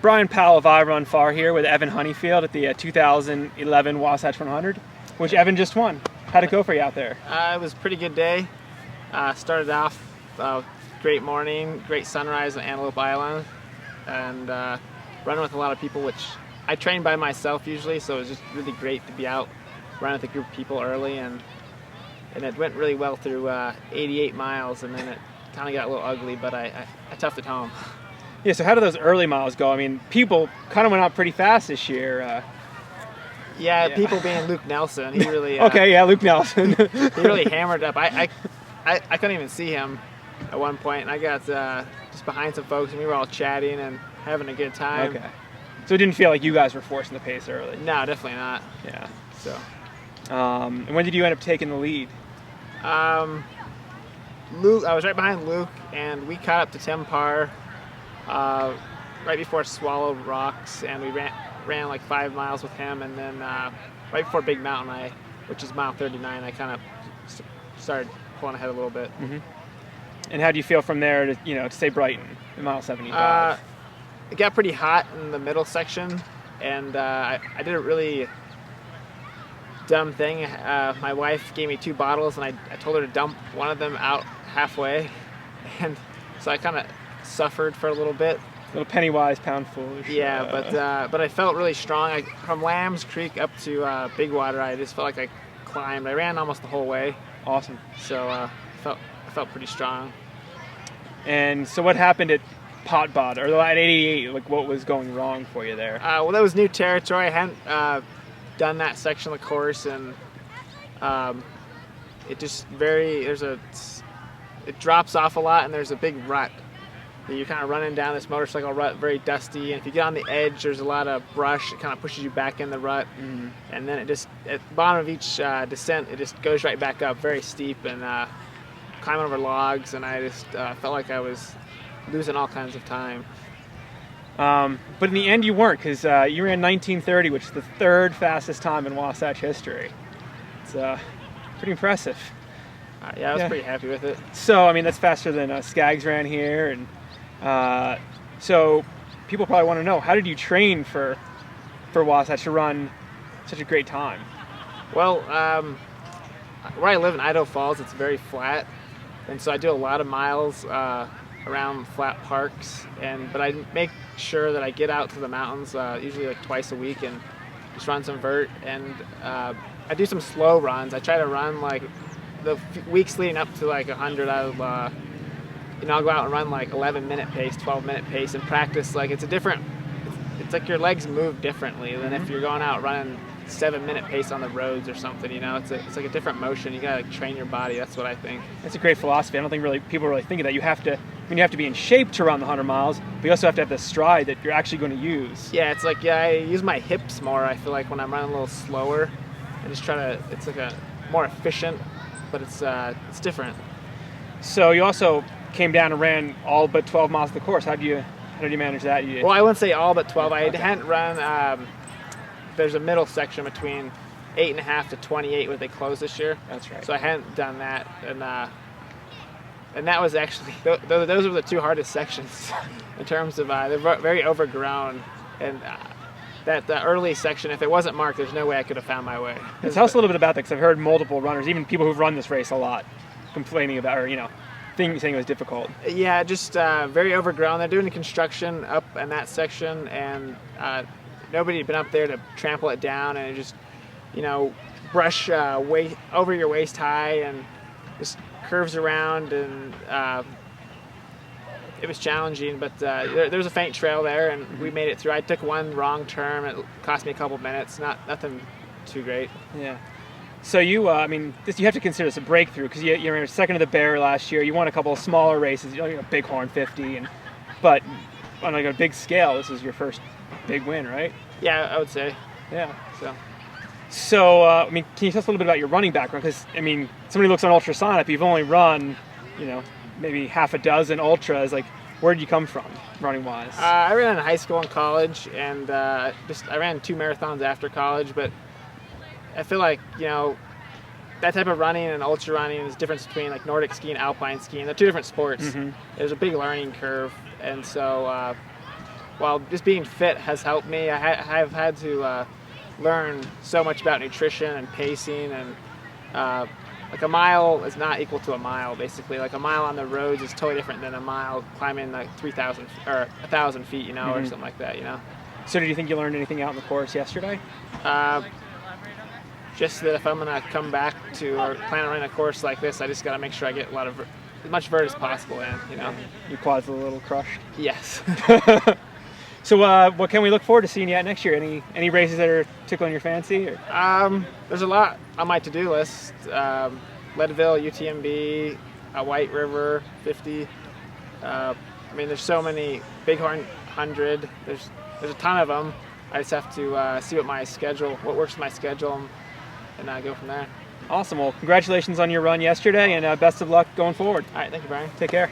Bryon Powell of iRunFar here with Evan Honeyfield at the 2011 Wasatch 100, which Evan just won. How'd it go for you out there? It was a pretty good day. Started off great morning, great sunrise on Antelope Island, and running with a lot of people, which I train by myself usually, so it was just really great to be out running with a group of people early, and it went really well through 88 miles, and then it kind of got a little ugly, but I toughed it home. Yeah, so how did those early miles go? I mean, people kind of went out pretty fast this year. Yeah, people being Luke Nelson, he really... okay, yeah, Luke Nelson. he really hammered up. I couldn't even see him at one point, and I got just behind some folks, and we were all chatting and having a good time. Okay. So it didn't feel like you guys were forcing the pace early? No, definitely not. Yeah. So. And when did you end up taking the lead? Luke, I was right behind Luke, and we caught up to Tim Parr right before Swallow Rocks, and we ran like 5 miles with him, and then right before Big Mountain, which is mile 39, I kind of started pulling ahead a little bit. Mm-hmm. And how do you feel from there to say Brighton, in mile 75? It got pretty hot in the middle section, and I did a really dumb thing. My wife gave me 2 bottles, and I told her to dump one of them out halfway, and so I kind of suffered for a little bit. A little penny wise, pound foolish. Yeah, but I felt really strong. From Lambs Creek up to Big Water, I just felt like I climbed. I ran almost the whole way. Awesome. So I felt pretty strong. And so what happened at Potbot, or at 88? Like, what was going wrong for you there? Well, that was new territory. I hadn't done that section of the course, and it just it drops off a lot, and there's a big rut. You're kind of running down this motorcycle rut, very dusty, and if you get on the edge, there's a lot of brush. It kind of pushes you back in the rut, and then it just, at the bottom of each descent, it just goes right back up, very steep, and climbing over logs, and I just felt like I was losing all kinds of time. But in the end, you weren't, because you ran 19:30, which is the 3rd fastest time in Wasatch history. It's pretty impressive. Yeah, I was pretty happy with it. So, I mean, that's faster than Skaggs ran here, and so people probably want to know, how did you train for Wasatch to run such a great time? Well, where I live in Idaho Falls, it's very flat, and so I do a lot of miles around flat parks, but I make sure that I get out to the mountains usually like twice a week and just run some vert, and I do some slow runs. I try to run like the weeks leading up to like 100. I'll go out and run like 11-minute pace, 12-minute pace, and practice. Like it's like your legs move differently than if you're going out running 7-minute pace on the roads or something. It's like a different motion. You gotta train your body. That's what I think. That's a great philosophy. I don't think people really think of that. You have to be in shape to run the 100 miles, but you also have to have the stride that you're actually going to use. Yeah, it's like I use my hips more. I feel like when I'm running a little slower, I just try to. It's like a more efficient, but it's different. So you also came down and ran all but 12 miles of the course. How did you manage that? Well, I wouldn't say all but 12. I hadn't run. There's a middle section between 8.5 to 28 where they closed this year. That's right. So I hadn't done that, and that was actually those were the 2 hardest sections in terms of they're very overgrown, and that the early section, if it wasn't marked, there's no way I could have found my way. Tell us a little bit about that, because I've heard multiple runners, even people who've run this race a lot, complaining about, or saying it was difficult. Yeah, just very overgrown. They're doing the construction up in that section, and nobody had been up there to trample it down, and it just, brush over your waist high, and just curves around, and it was challenging, but there was a faint trail there, and we made it through. I took one wrong turn. It cost me a couple minutes. Nothing too great. Yeah. So you have to consider this a breakthrough, because you were second to the Bear last year. You won a couple of smaller races, Bighorn 50, but on like a big scale, this is your first big win, right? Yeah, I would say. Yeah. So can you tell us a little bit about your running background? Because somebody looks on Ultrasonic, you've only run, maybe half a dozen ultras. Like, where did you come from, running wise? I ran in high school and college, and I ran 2 marathons after college, but I feel like, that type of running and ultra running is the difference between like Nordic skiing and alpine skiing. They're 2 different sports. There's a big learning curve, and so while just being fit has helped me. I've had to learn so much about nutrition and pacing, and like a mile is not equal to a mile, basically. Like a mile on the roads is totally different than a mile climbing like 3,000 or 1,000 feet, you know, or something like that, you know. So did you think you learned anything out on the course yesterday? Just that if I'm gonna come back to or plan on running a course like this, I just gotta make sure I get as much vert as possible in, you know. Your quads a little crushed. Yes. So what can we look forward to seeing you at next year? Any races that are tickling your fancy? Or? There's a lot on my to-do list. Leadville, UTMB, White River, 50. I mean, there's so many. Bighorn 100. There's a ton of them. I just have to see what works with my schedule, and go from there. Awesome. Well, congratulations on your run yesterday, and best of luck going forward. All right, thank you, Bryon. Take care.